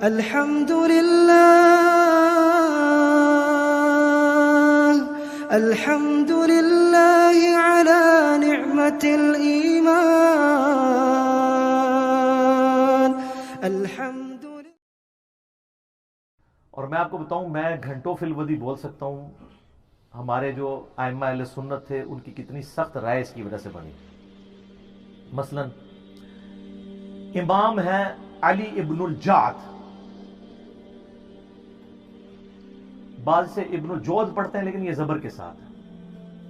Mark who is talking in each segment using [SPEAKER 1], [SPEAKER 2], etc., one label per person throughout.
[SPEAKER 1] الحمدللہ علی نعمت الایمان الحمدللہ.
[SPEAKER 2] اور میں آپ کو بتاؤں، میں گھنٹوں فی الودی بول سکتا ہوں ہمارے جو ائمہ اہل سنت تھے ان کی کتنی سخت رائے اس کی وجہ سے بنی. مثلا امام ہے علی ابن الجعد، بعض سے ابن الجود پڑھتے ہیں لیکن یہ زبر کے ساتھ ہے.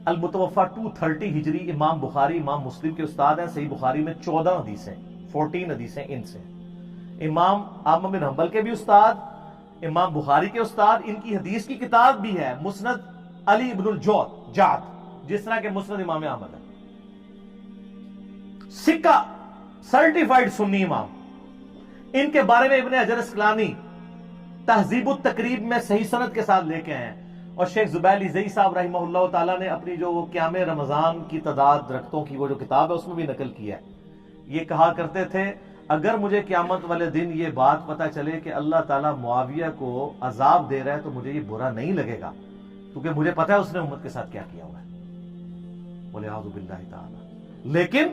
[SPEAKER 2] المتوفا 230 ہجری، امام بخاری امام مسلم کے استاد ہیں. صحیح بخاری میں 14 حدیثیں 14 حدیثیں ان سے. امام احمد بن حنبل کے بھی استاد، امام بخاری کے استاد. ان کی حدیث کی کتاب بھی ہے مسند علی ابن الجعد، جس طرح کے مسند امام احمد ہے. سکہ سرٹیفائیڈ سنی امام. ان کے بارے میں ابن حجر اسقلانی تہذیب التقریب میں صحیح سند کے ساتھ لے کے ہیں. اور شیخ زبیلی زئی صاحب رحمہ اللہ تعالیٰ نے اپنی جو وہ قیام رمضان کی تعداد درختوں کی وہ جو کتاب ہے اس میں بھی نقل کیا ہے. یہ کہا کرتے تھے اگر مجھے قیامت والے دن یہ بات پتہ چلے کہ اللہ تعالیٰ معاویہ کو عذاب دے رہا ہے تو مجھے یہ برا نہیں لگے گا، کیونکہ مجھے پتا ہے اس نے امت کے ساتھ کیا کیا ہوا ہے. بولے اعوذ باللہ تعالی. لیکن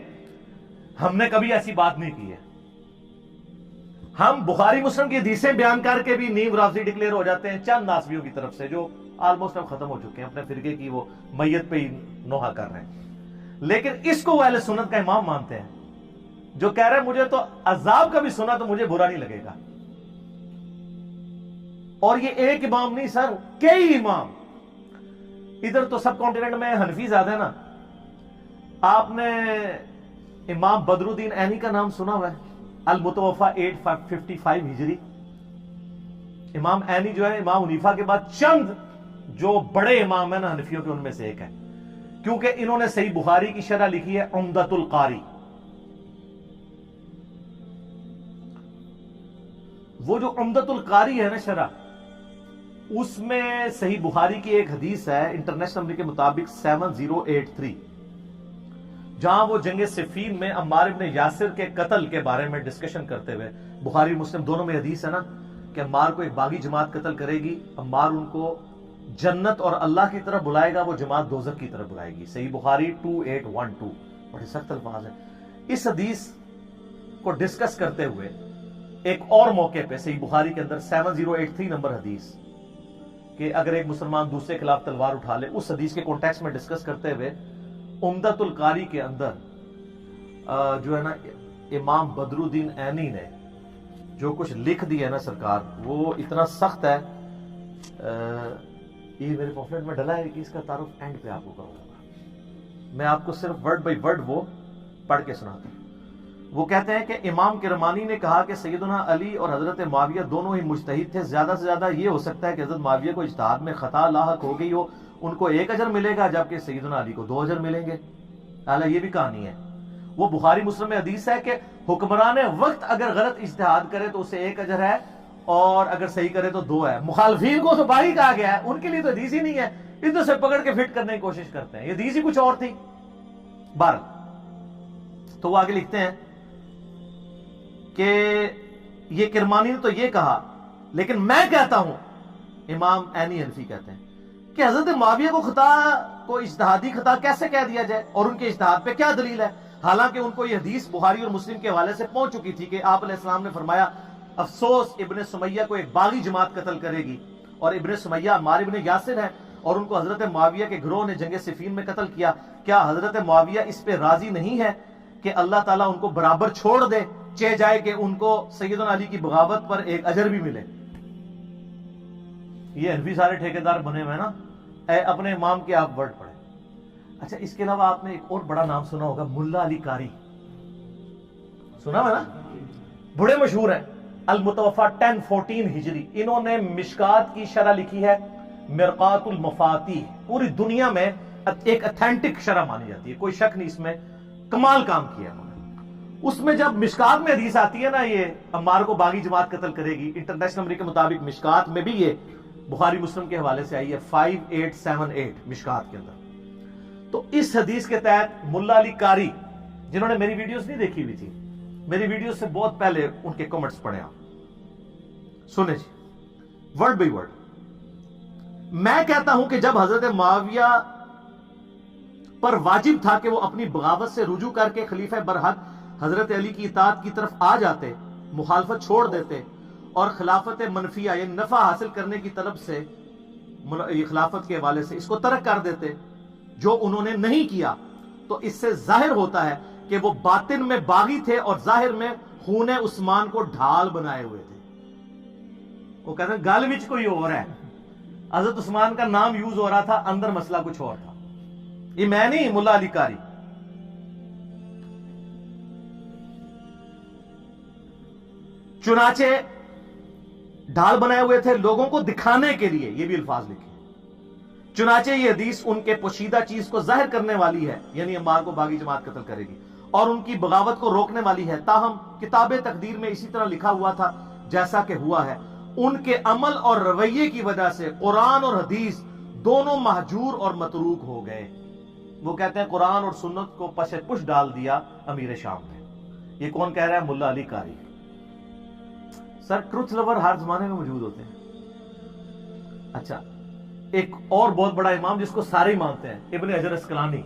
[SPEAKER 2] ہم نے کبھی ایسی بات نہیں کی ہے. ہم بخاری مسلم کی حدیثیں بیان کر کے بھی نیو رافضی ڈکلیئر ہو جاتے ہیں چند ناسبیوں کی طرف سے، جو آلموسٹ اب ختم ہو چکے ہیں، اپنے فرقے کی وہ میت پہ ہی نوحہ کر رہے ہیں. لیکن اس کو وہ اہل سنت کا امام مانتے ہیں، جو کہہ رہے ہیں مجھے تو عذاب کا بھی سنا تو مجھے برا نہیں لگے گا. اور یہ ایک امام نہیں سر، کئی امام. ادھر تو سب کانٹیننٹ میں حنفی زیادہ ہے نا. آپ نے امام بدر الدین عینی کا نام سنا ہوا ہے؟ المتوفا 855 ہجری. امام عینی جو ہے امام حنیفہ کے بعد چند جو بڑے امام ہیں نا حنفیوں کے ان میں سے ایک ہے، کیونکہ انہوں نے صحیح بخاری کی شرح لکھی ہے عمدۃ القاری. وہ جو عمدۃ القاری ہے نا شرح، اس میں صحیح بخاری کی ایک حدیث ہے انٹرنیشنل نمبر کے مطابق 7083، جہاں وہ جنگ صفین میں عمار ابن یاسر کے قتل کے بارے میں ڈسکشن کرتے ہوئے، بخاری مسلم دونوں میں حدیث ہے نا کہ عمار کو ایک باغی جماعت قتل کرے گی، عمار ان کو جنت اور اللہ کی طرف بلائے گا، وہ جماعت دوزخ کی طرف بلائے گی. صحیح بخاری 2812. بڑے سخت الفاظ ہیں. اس حدیث کو ڈسکس کرتے ہوئے ایک اور موقع پہ صحیح بخاری کے اندر 7083 نمبر حدیث کہ اگر ایک مسلمان دوسرے کے خلاف تلوار اٹھا لے، اس حدیث کے کانٹیکسٹ میں ڈسکس کرتے ہوئے عمدۃ القاری کے اندر جو ہے نا امام بدر الدین عینی نے جو کچھ لکھ دیا ہے نا سرکار، وہ اتنا سخت ہے. یہ میرے پامفلیٹ میں ڈلا ہے کہ اس کا تعارف اینڈ پہ آپ کو کروں گا. میں آپ کو صرف ورڈ بائی ورڈ وہ پڑھ کے سناتا ہوں. وہ کہتے ہیں کہ امام کرمانی نے کہا کہ سیدنا علی اور حضرت معاویہ دونوں ہی مجتہد تھے. زیادہ سے زیادہ یہ ہو سکتا ہے کہ حضرت معاویہ کو اجتہاد میں خطا لاحق ہو گئی ہو، ان کو 1 اجر ملے گا جبکہ سیدنا علی کو 2 اجر ملیں گے. حالانکہ یہ بھی کہانی ہے. وہ بخاری مسلم میں حدیث ہے کہ حکمران وقت اگر غلط اجتہاد کرے تو اسے 1 اجر ہے اور اگر صحیح کرے تو 2 ہے. مخالفین کو تو باغی کہا گیا ہے، ان کے لیے تو حدیث ہی نہیں ہے، ادھر سے پکڑ کے فٹ کرنے کی کوشش کرتے ہیں. یہ حدیث ہی کچھ اور تھی. بہرحال تو وہ آگے لکھتے ہیں کہ یہ کرمانی نے تو یہ کہا، لیکن میں کہتا ہوں، امام عینی حنفی کہتے ہیں کہ حضرت معاویہ کو خطا کو اجتہادی خطا کیسے کہہ دیا جائے اور ان کے اجتہاد پہ کیا دلیل ہے؟ حالانکہ ان کو یہ حدیث بخاری اور مسلم کے حوالے سے پہنچ چکی تھی کہ آپ علیہ السلام نے فرمایا افسوس ابن سمیہ کو ایک باغی جماعت قتل کرے گی، اور ابن سمیہ عمار ابن یاسر ہے اور ان کو حضرت معاویہ کے گروہ نے جنگ صفین میں قتل کیا. کیا حضرت معاویہ اس پہ راضی نہیں ہے کہ اللہ تعالیٰ ان کو برابر چھوڑ دے، چہ جائے کہ ان کو سیدنا علی کی بغاوت پر 1 اجر بھی ملے؟ یہ حنفی سارے ٹھیکیدار بنے ہوئے ہیں نا. اے اپنے امام کے آپ ورڈ پڑھیں. اچھا، اس کے علاوہ آپ نے ایک اور بڑا نام سنا ہوگا، ملا علی قاری. سنا ہے نا؟ بڑے مشہور ہیں. المتوفا 1014 ہجری. انہوں نے مشکات کی شرح لکھی ہے مرقات المفاتیح. پوری دنیا میں ایک اتھینٹک شرح مانی جاتی ہے، کوئی شک نہیں اس میں. کمال کام کیا انہوں نے. اس میں جب مشکات میں حدیث آتی ہے نا یہ عمار کو باغی جماعت قتل کرے گی، انٹرنیشنل نمبر کے مطابق مشکات میں بھی یہ بخاری مسلم کے حوالے سے آئی ہے 5878 مشکات کے اندر. تو اس حدیث کے تحت ملا علی قاری، جنہوں نے میری ویڈیوز نہیں دیکھی ہوئی تھی، میری ویڈیوز سے بہت پہلے ان کے کمنٹس پڑھے آپ، सुने जी, वर्ड बाई वर्ड, मैं कहता हूं कि जब हजरत मुआविया पर वाजिब था कि वो अपनी बगावत से रुजू करके खलीफा बरहक हजरत अली की इताअत की तरफ आ जाते, मुखालफत छोड़ देते और खिलाफत मनफिया यानी नफा हासिल करने की तलब से, ये खिलाफत के हवाले से इसको तर्क कर देते, जो उन्होंने नहीं किया, तो इससे जाहिर होता है कि वो बातिन में बागी थे और जाहिर में खून उस्मान को ढाल बनाए हुए थे। वो कहते हैं गल विच कोई और है, हजरत उस्मान का नाम यूज हो रहा था, अंदर मसला कुछ और था। ये मैं नहीं, मुल्ला अली कारी। चुनाचे ढाल बनाए हुए थे लोगों को दिखाने के लिए, ये भी अल्फाज लिखे। चुनाचे ये हदीस उनके पोशीदा चीज को जाहिर करने वाली है, यानी अम्मार को बागी जमात कत्ल करेगी, और उनकी बगावत को रोकने वाली है। ताहम किताब तकदीर में इसी तरह लिखा हुआ था जैसा कि हुआ है। उनके अमल और रवैये की वजह से कुरान और हदीस दोनों महजूर और मतरूक हो गए। वो कहते हैं कुरान और सुन्नत को पशे पुश डाल दिया अमीर शाम ने। ये कौन कह रहा है? मुल्ला अली कारी। सर, ट्रुथ लवर हर जमाने में मौजूद होते हैं। अच्छा, एक और बहुत बड़ा इमाम जिसको सारे ही मानते हैं, इब्न हजर अस्कलानी,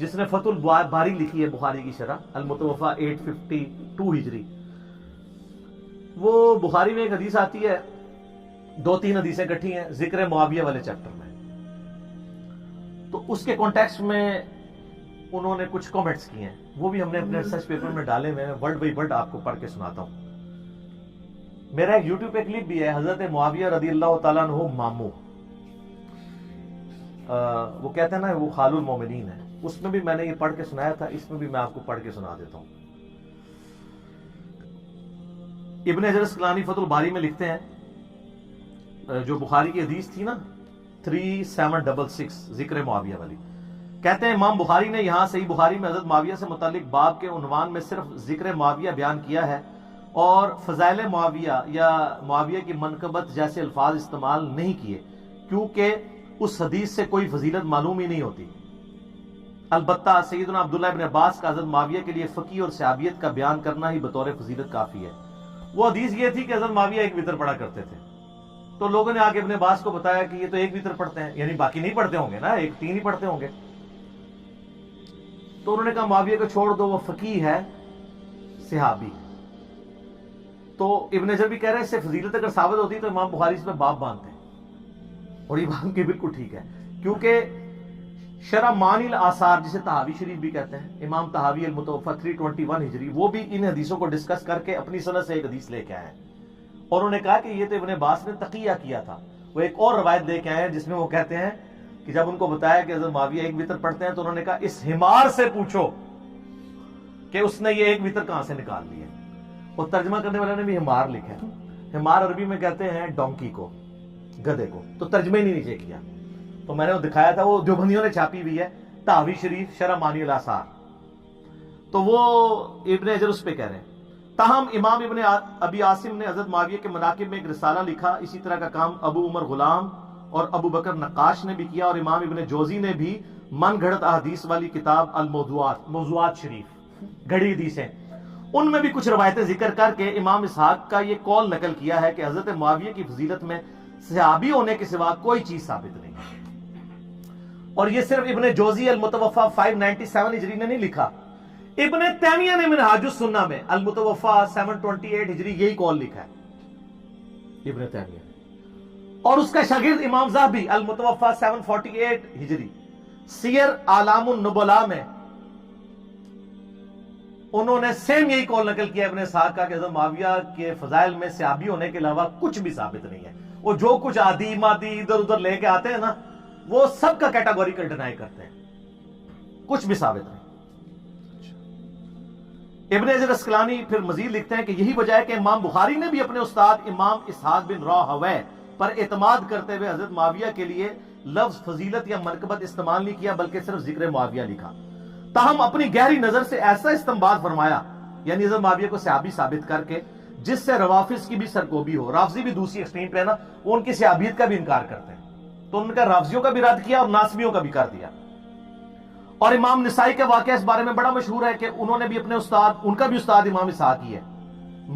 [SPEAKER 2] जिसने फतुल बारी लिखी है बुखारी की शरह, अल मुतवफ़ा 852 हिजरी। वो बुखारी में एक हदीस आती है, 2-3 हदीसें इकट्ठी हैं जिक्र मुआविया वाले चैप्टर में। तो उसके कॉन्टेक्स्ट में उन्होंने कुछ कमेंट्स किए हैं, वो भी हमने अपने रिसर्च पेपर में डाले हुए हैं। वर्ड बाई वर्ड आपको पढ़ के सुनाता हूं। मेरा एक यूट्यूब पे क्लिप भी है, हजरत मुआविया रदियल्लाहु ताला अन्हु मामू, वो कहते हैं ना वो खालुल मोमिनीन है, उसमें भी मैंने ये पढ़ के सुनाया था, इसमें भी मैं आपको पढ़ के सुना देता हूं। इब्न हजर अस्कलानी फतुल बारी में लिखते हैं, जो बुखारी की हदीस थी ना 3766 जिक्र मुआविया वाली, कहते हैं इमाम बुखारी ने यहां सही बुखारी में हजरत मुआविया से मुतालिक बाब के उन्वान में सिर्फ जिक्र मुआविया बयान किया है और फजाइल मुआविया या मुआविया की मनकबत जैसे अल्फाज इस्तेमाल नहीं किए, क्योंकि उस हदीस से कोई फजीलत मालूम ही नहीं होती। अलबत्ता सैयदना अब्दुल्लाह इब्न अब्बास का हजरत मुआविया के लिए फकी और सहाबियत का बयान करना ही बतौर फजीलत काफी है। वो हदीस ये थी कि हजरत मुआविया एक वितर पढ़ा करते थे, तो लोगों ने आके इब्न अब्बास को बताया कि ये तो एक वितर पढ़ते हैं, यानी बाकी नहीं पढ़ते होंगे ना, 1-3 ही पढ़ते होंगे। तो उन्होंने कहा मुआविया को छोड़ दो, वो फकी है, सहाबी। तो इब्न हजर भी कह रहे हैं इससे फजीलत अगर साबित होती तो इमाम बुखारी इसमें बाब बांधते हैं, और ये बात की बिल्कुल ठीक है, क्योंकि शरह मानिल आसार, जिसे तहावी शरीफ भी कहते हैं, इमाम तहावी अल मुतवफ़ा 321 हिजरी, वो भी इन हदीसों को डिस्कस करके अपनी सनद से एक हदीस लेके आए हैं, और उन्होंने कहा कि ये तो इब्न अब्बास ने तकिया किया था। वो एक और रवायत लेके आए हैं जिसमें वो कहते हैं कि जब उनको बताया कि हज़रत मुआविया एक वितर पढ़ते हैं, तो उन्होंने कहा इस हिमार से पूछो कि उसने ये एक वितर कहां से निकाल लिया। और तर्जमा करने वाले ने भी हिमार लिखा है। हिमार अरबी में कहते हैं डोंकी को, गधे को, तो तर्जमे नहीं नीचे किया। तो मैंने वो दिखाया था, वो देवबंदियों ने छापी हुई है, तहावी शरीफ शरह मानिल आसार। तो वो इब्न हजर उस पे कह रहे हैं। ताहम इमाम इब्न अबी आसिम ने हजरत मुआविया के मनाकिब में एक रिसाला लिखा। इसी तरह का काम अबू उमर गुलाम और अबू बकर नक्काश ने भी किया, और इमाम इब्न जोजी ने भी मन घड़त अहदीस वाली किताब अल मौज़ूआत शरीफ, घड़ी हदीसें, उनमें भी कुछ रवायतें जिक्र करके इमाम इसहाक का ये कौल नकल किया है कि हजरत मुआविया की फजीलत में सहाबी होने के सिवा कोई चीज साबित नहीं है। और ये सिर्फ इब्न जोजी अल मुतवफ़ा 597 हिजरी ने नहीं लिखा, इब्न तैमिया ने मिनहाजुस सुन्ना में अल मुतवफ़ा 728 हिजरी यही कौल लिखा है इब्न तैमिया ने। और उसका शागिर्द इमाम ज़हबी अल मुतवफ़ा 748 हिजरी सियर आलामुन नुबला में उन्होंने सेम यही कौल नकल किया इब्न इसहाक का कि हज़रत मुआविया के फजाइल में सहाबी होने के अलावा कुछ भी साबित नहीं है। वो जो कुछ आदि मादी इधर उधर लेके आते हैं ना, वो सबका कैटेगोरिकल डिनाई करते हैं, कुछ भी साबित नहीं। इब्न हजर अस्कलानी फिर मजीद लिखते हैं कि यही वजह है कि इमाम बुखारी ने भी अपने उस्ताद इमाम इसहाक बिन राहवे पर एतमाद करते हुए हजरत मुआविया के लिए लफ्ज फजीलत या मरकबत इस्तेमाल नहीं किया, बल्कि सिर्फ जिक्र मुआविया लिखा। ताहम अपनी गहरी नजर से ऐसा इस्तेमाल फरमाया, यानी हजरत मुआविया को सहाबी साबित करके, जिससे रवाफिज की भी सरकोबी हो। राफजी भी दूसरी एक्सट्रीम पे है ना, वो उनकी सहाबियत का भी इनकार करते हैं, तो उनका राफजियों का भी रद्द किया और नासबियों का भी कर दिया। और इमाम निसाई का वाकया इस बारे में बड़ा मशहूर है कि उन्होंने भी अपने उस्ताद, उनका भी उस्ताद इमाम इसहाक ही है,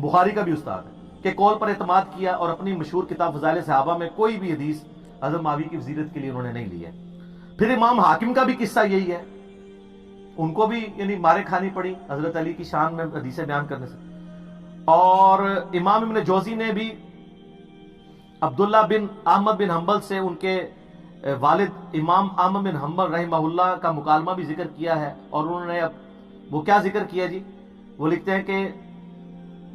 [SPEAKER 2] बुखारी का भी उस्ताद है, کے कौल पर एतमाद किया और अपनी मशहूर किताब फज़ाइल सहाबा में कोई भी हदीस हज़रत मुआविया की वज़ीरत के लिए उन्होंने नहीं ली है। फिर इमाम हाकिम का भी किस्सा यही है, उनको भी यानी मारे खानी पड़ी हजरत अली की शान में हदीसें बयान करने से। और इमाम इब्न जौजी ने भी अब्दुल्ला बिन अहमद बिन हंबल से उनके वालिद इमाम अहमद बिन हंबल रहमहुल्लाह का मुकालमा भी जिक्र किया है। और उन्होंने वो क्या जिक्र किया जी, वो लिखते हैं कि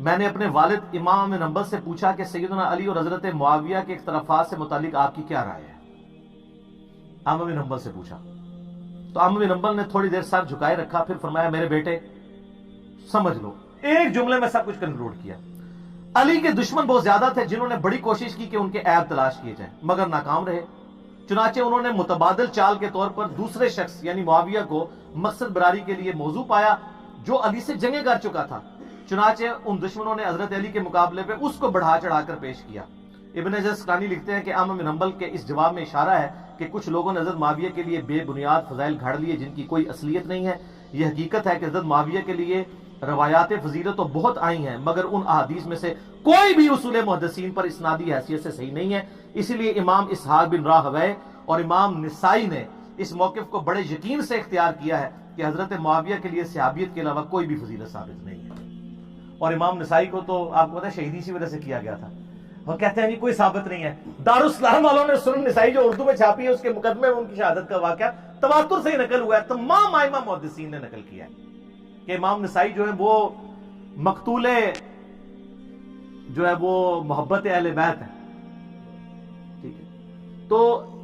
[SPEAKER 2] मैंने अपने वालिद इमाम बिन हंबल से पूछा कि सैयदना अली और हजरत मुआविया के इख्तलाफात से मुतालिक आपकी क्या राय है। अहमद बिन हंबल से पूछा तो अहमद बिन हंबल ने थोड़ी देर सर झुकाए रखा, फिर फरमाया मेरे बेटे समझ लो, एक जुमले में सब कुछ कंक्लूड किया। अली के दुश्मन बहुत ज्यादा थे जिन्होंने बड़ी कोशिश की कि उनके ऐब तलाश किए जाएं, मगर नाकाम रहे। चुनाचे उन्होंने मुतबादिल चाल के तौर पर दूसरे शख्स यानी मुआविया को मकसद बरारी के लिए मौजू पाया जो अली से जंगें कर चुका था। चुनाचे उन दुश्मनों ने हजरत अली के मुकाबले पे उसको बढ़ा चढ़ाकर पेश किया। इब्न जस्कानी लिखते हैं कि अहमद बिन हंबल के इस जवाब में इशारा है कि कुछ लोगों ने हजरत मुआविया के लिए बेबुनियाद फजाइल घड़ लिए जिनकी कोई असलियत नहीं है। यह हकीकत है कि हजरत मुआविया के लिए रवायात फजीलत तो बहुत आई हैं, मगर उन अहादीस में से कोई भी उसूल मुहद्दिसीन पर इसनादी हैसियत से सही नहीं है। इसीलिए इमाम इसहाक बिन राहवै और इमाम निसाई ने इस मौक़िफ़ को बड़े यकीन से इख्तियार किया है कि हजरत मुआविया के लिए सहाबियत के अलावा कोई भी फजीलत साबित नहीं है। और इमाम निसाई को तो आपको पता है शहीदी इसी वजह से किया गया था। वो कहते हैं जी कोई साबित नहीं है। दारुस्सलाम वालों ने सुनन निसाई जो उर्दू में छापी है उसके मुकदमे में उनकी शहादत का वाक़या तवातुर से ही नकल हुआ है, तमाम आइमा मुहद्दिसीन ने नकल किया है कि इमाम निसाई जो है वो मकतूले जो है वो मोहब्बत अहले बैत है। ठीक है, तो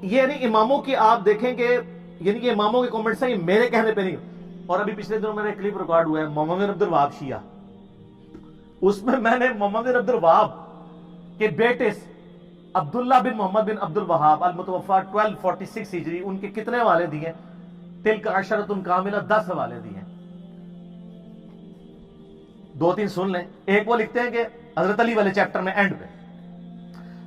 [SPEAKER 2] ये यानी इमामों की आप देखेंगे यानी कि इमामों के कमेंट्स हैं, मेरे कहने पे नहीं। और अभी पिछले दिनों मेरा क्लिप रिकॉर्ड हुआ है मोहम्मद बिन अब्दुल वहाब शिया, उसमें मैंने मोहम्मद बिन अब्दुल वहाब के बेटे अब्दुल्ला बिन मोहम्मद बिन अब्दुल वहाब अल मुतवफ़ा 1246 हिजरी उनके कितने हवाले दिए, तिल्क अशरतुन कामिला 10 हवाले दिए। 2-3 सुन लें। एक वो लिखते हैं कि हजरत अली वाले चैप्टर में एंड पे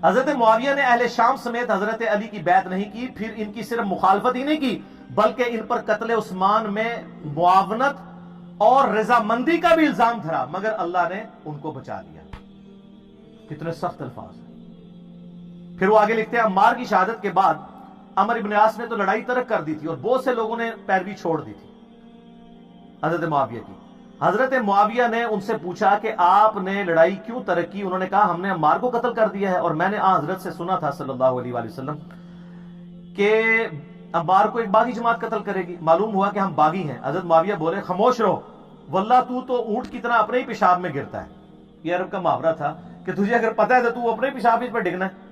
[SPEAKER 2] हजरत मुआविया ने अहले शाम समेत हजरत अली की बैत नहीं की, फिर इनकी सिर्फ मुखालफत ही नहीं की बल्कि इन पर कत्ल उस्मान में मुआवनत और रजामंदी का भी इल्जाम धरा, मगर अल्लाह ने उनको बचा लिया। कितने सख्त अल्फाज हैं। फिर वो आगे लिखते हैं अम्मार की शहादत के बाद अमर इब्न आस ने तो लड़ाई तर्क कर दी थी और बहुत से लोगों ने पैरवी छोड़ दी थी हजरत मुआविया की। हजरत मुआविया ने उनसे पूछा कि आपने लड़ाई क्यों तर्क की। उन्होंने कहा हमने अम्मार को कत्ल कर दिया है और मैंने हजरत से सुना था सल्लल्लाहु अलैहि वसल्लम कि अम्मार को एक बागी जमात कत्ल करेगी। मालूम हुआ कि हम बागी हैं। हजरत मुआविया बोले खामोश रहो, वल्लाह तू तो ऊंट की तरह अपने ही पेशाब में गिरता है। यह अरब का मुहावरा था कि तुझे अगर पता है तो तू अपने पेशाब पर डिगना है।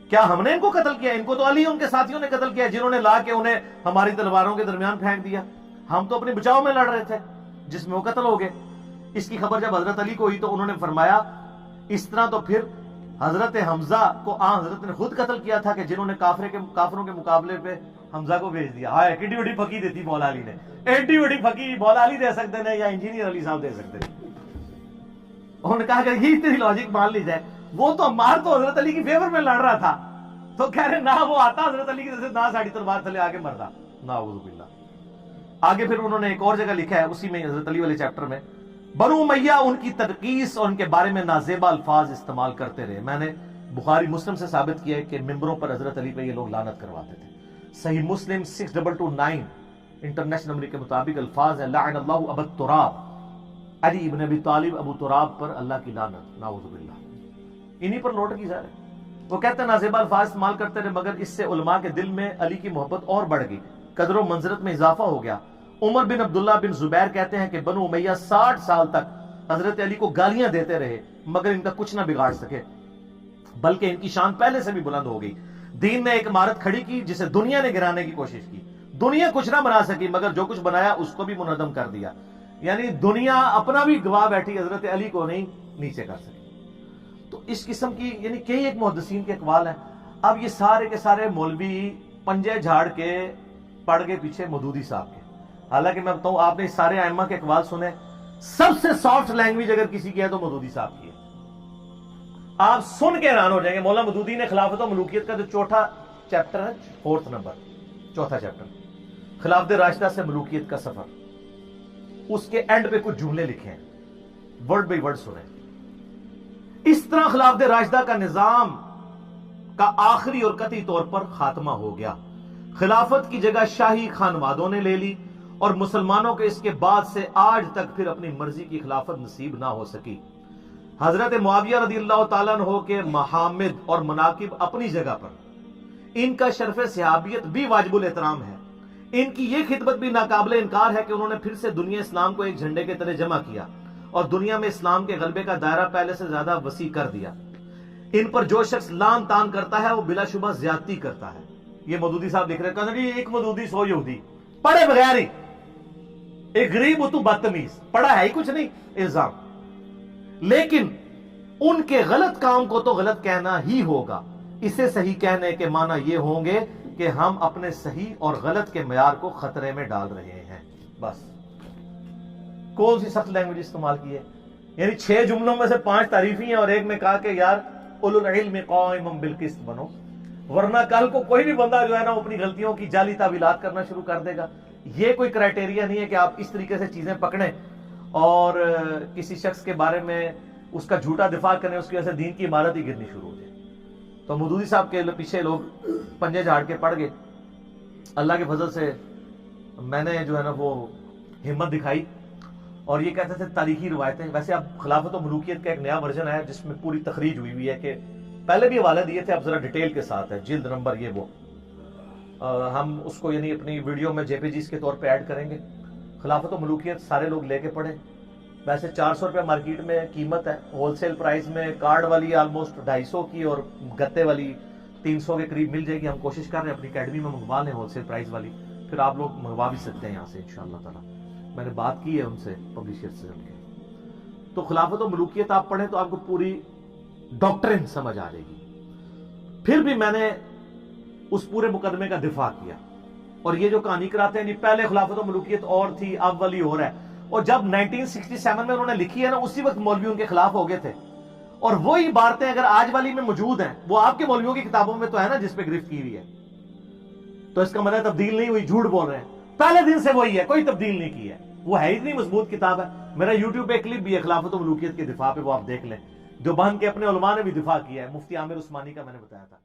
[SPEAKER 2] क्या हमने इनको कत्ल किया? इनको तो अली उनके साथियों ने कत्ल किया जिन्होंने ला के उन्हें हमारी तलवारों के दरमियान फेंक दिया। हम तो अपने बचाव में लड़ रहे थे जिसमें वो कत्ल हो गए। इसकी खबर जब हजरत अली को हुई तो उन्होंने फरमाया इस तरह तो फिर हजरत हमजा को हजरत ने खुद कत्ल किया था कि जिन्होंने काफिरों के मुकाबले पे हमजा को भेज दिया। हाय किड्डी बड़ी फकी देती मौला अली ने, एड्डी बड़ी फकी मौला अली दे सकते हैं या इंजीनियर अली साहब दे सकते हैं। उन्होंने कहा अगर ये तेरी लॉजिक मान ली जाए, वो तो अम्मार तो हजरत अली की फेवर में लड़ रहा था, तो कह रहे ना वो आता हजरत अली की जैसे ना साड़ी तलवार थले आके मरदा ना। आगे फिर उन्होंने एक और जगह लिखा है उसी में हजरत अली वाले चैप्टर में, बनु उमैया उनकी तनकीस और उनके बारे में नाजेबा अल्फाज इस्तेमाल करते रहे। मैंने बुखारी मुस्लिम से साबित किया है कि मिंबरों पर हजरत अली पे ये लोग लानत करवाते थे। सही मुस्लिम 6229 इंटरनेशनल नंबर के मुताबिक अल्फाज है लअनल्लाहु अबू तुराब, अली इब्न अबी तालिब अबू तुराब पर अल्लाह की लानत नाउज़ुबिल्लाह। इन्हीं पर लौट की जा रहे। वो कहते हैं नाजेबा अल्फाज इस्तेमाल करते रहे मगर इससे उलमा के दिल में अली की मोहब्बत और बढ़ गई, कदर व मंजरत में इजाफा हो गया। उमर बिन अब्दुल्ला बिन जुबैर कहते हैं कि बनु उमैया 60 साल तक हजरत अली को गालियां देते रहे मगर इनका कुछ ना बिगाड़ सके, बल्कि इनकी शान पहले से भी बुलंद हो गई। दीन ने एक इमारत खड़ी की जिसे दुनिया ने गिराने की कोशिश की। दुनिया कुछ ना बना सकी मगर जो कुछ बनाया उसको भी मुनद्दम कर दिया। यानी दुनिया अपना भी गवाह बैठी, हजरत अली को नहीं नीचे कर सकी। तो इस किस्म की यानी कई एक मुहद्दिसीन के अक़वाल हैं। अब ये सारे के सारे मौलवी पंजे झाड़ के पड़ गए पीछे मौदूदी साहब के। हालांकि मैं बताऊं आपने सारे आइम्मा के अक़वाल सुने, सबसे सॉफ्ट लैंग्वेज अगर किसी की है तो मौदूदी साहब की है। आप सुन के हैरान हो जाएंगे। मौला मौदूदी ने खिलाफत और मलूकियत का जो चौथा चैप्टर है, 4th नंबर, चौथा चैप्टर, खिलाफत राशिदा से मलूकियत का सफर, उसके एंड पे कुछ जुमले लिखे हैं, वर्ड बाई वर्ड सुने। اس طرح خلافت راشدہ کا نظام کا آخری اور قطعی طور پر خاتمہ ہو گیا. خلافت کی جگہ شاہی خانوادوں نے لے لی اور مسلمانوں کے اس کے بعد سے آج تک پھر اپنی مرضی کی خلافت نصیب نہ ہو سکی. حضرت معاویہ رضی اللہ تعالیٰ عنہ کے محامد اور مناقب اپنی جگہ پر، ان کا شرف صحابیت بھی واجب الاحترام ہے. ان کی یہ خدمت بھی ناقابل انکار ہے کہ انہوں نے پھر سے دنیا اسلام کو ایک جھنڈے کے تلے جمع کیا اور دنیا میں اسلام کے غلبے کا دائرہ پہلے سے زیادہ وسیع کر دیا. ان پر جو شخص لان تان کرتا ہے وہ بلا شبہ زیادتی کرتا ہے. یہ مودودی صاحب لکھ رہے ہیں کہ ایک مودودی 100 یہودی، پڑھے بغیر ہی ایک غریب و تو بدتمیز، پڑھا ہے ہی کچھ نہیں، الزام. لیکن ان کے غلط کام کو تو غلط کہنا ہی ہوگا. اسے صحیح کہنے کے معنی یہ ہوں گے کہ ہم اپنے صحیح اور غلط کے معیار کو خطرے میں ڈال رہے ہیں. بس کون سی سخت لینگویج استعمال کی ہے؟ یعنی 6 جملوں میں سے 5 تعریفی ہیں اور ایک میں کہا کہ یار اولو العلم قائما بالقسط بنو، ورنہ کل کو کوئی بھی بندہ جو ہے نا اپنی غلطیوں کی جعلی تعویلات کرنا شروع کر دے گا. یہ کوئی کرائٹیریا نہیں ہے کہ آپ اس طریقے سے چیزیں پکڑیں اور کسی شخص کے بارے میں اس کا جھوٹا دفاع کریں، اس کی وجہ سے دین کی عمارت ہی گرنی شروع ہو جائے. تو مودودی صاحب کے پیچھے لوگ پنجے جھاڑ کے پڑ گئے. اللہ کے فضل سے میں نے جو ہے نا وہ ہمت دکھائی اور یہ کہتے تھے تاریخی روایتیں. ویسے اب خلافت و ملوکیت کا ایک نیا ورژن ہے جس میں پوری تخریج ہوئی ہے، کہ پہلے بھی حوالے دیے تھے، اب ذرا ڈیٹیل کے ساتھ ہے، جلد نمبر یہ وہ. ہم اس کو یعنی اپنی ویڈیو میں JPGs کے طور پہ ایڈ کریں گے. خلافت و ملوکیت سارے لوگ لے کے پڑھیں. ویسے 400 روپے مارکیٹ میں قیمت ہے، ہول سیل پرائز میں کارڈ والی آلموسٹ 250 کی اور گتے والی 300 کے قریب مل جائے گی. ہم کوشش کر رہے ہیں اپنی اکیڈمی میں منگوا لیں ہول سیل پرائز والی، پھر آپ لوگ منگوا بھی سکتے ہیں یہاں سے انشاءاللہ تعالی. میں نے بات کی ہے ان سے، پبلشر سے ان کے. تو خلافت و ملوکیت آپ پڑھیں تو آپ کو پوری ڈاکٹرن سمجھ آ جائے گی. پھر بھی میں نے اس پورے مقدمے کا دفاع کیا. اور یہ جو کہانی کراتے ہیں پہلے خلافت و ملوکیت اور تھی، اب والی اور ہے. اور جب 1967 میں انہوں نے لکھی ہے نا، اسی وقت مولوی ان کے خلاف ہو گئے تھے. اور وہی باتیں اگر آج والی میں موجود ہیں، وہ آپ کے مولویوں کی کتابوں میں تو ہے نا جس پہ گرفت کی ہوئی ہے. تو اس کا مطلب تبدیل نہیں ہوئی، جھوٹ بول رہے ہیں. پہلے دن سے وہی ہے، کوئی تبدیل نہیں کی ہے. وہ ہے اتنی مضبوط کتاب ہے. میرا YouTube پہ کلپ بھی ہے خلافت و ملوکیت کے دفاع پہ، وہ آپ دیکھ لیں. دیوبند کے اپنے علماء نے بھی دفاع کیا ہے، مفتی عامر عثمانی کا میں نے بتایا تھا.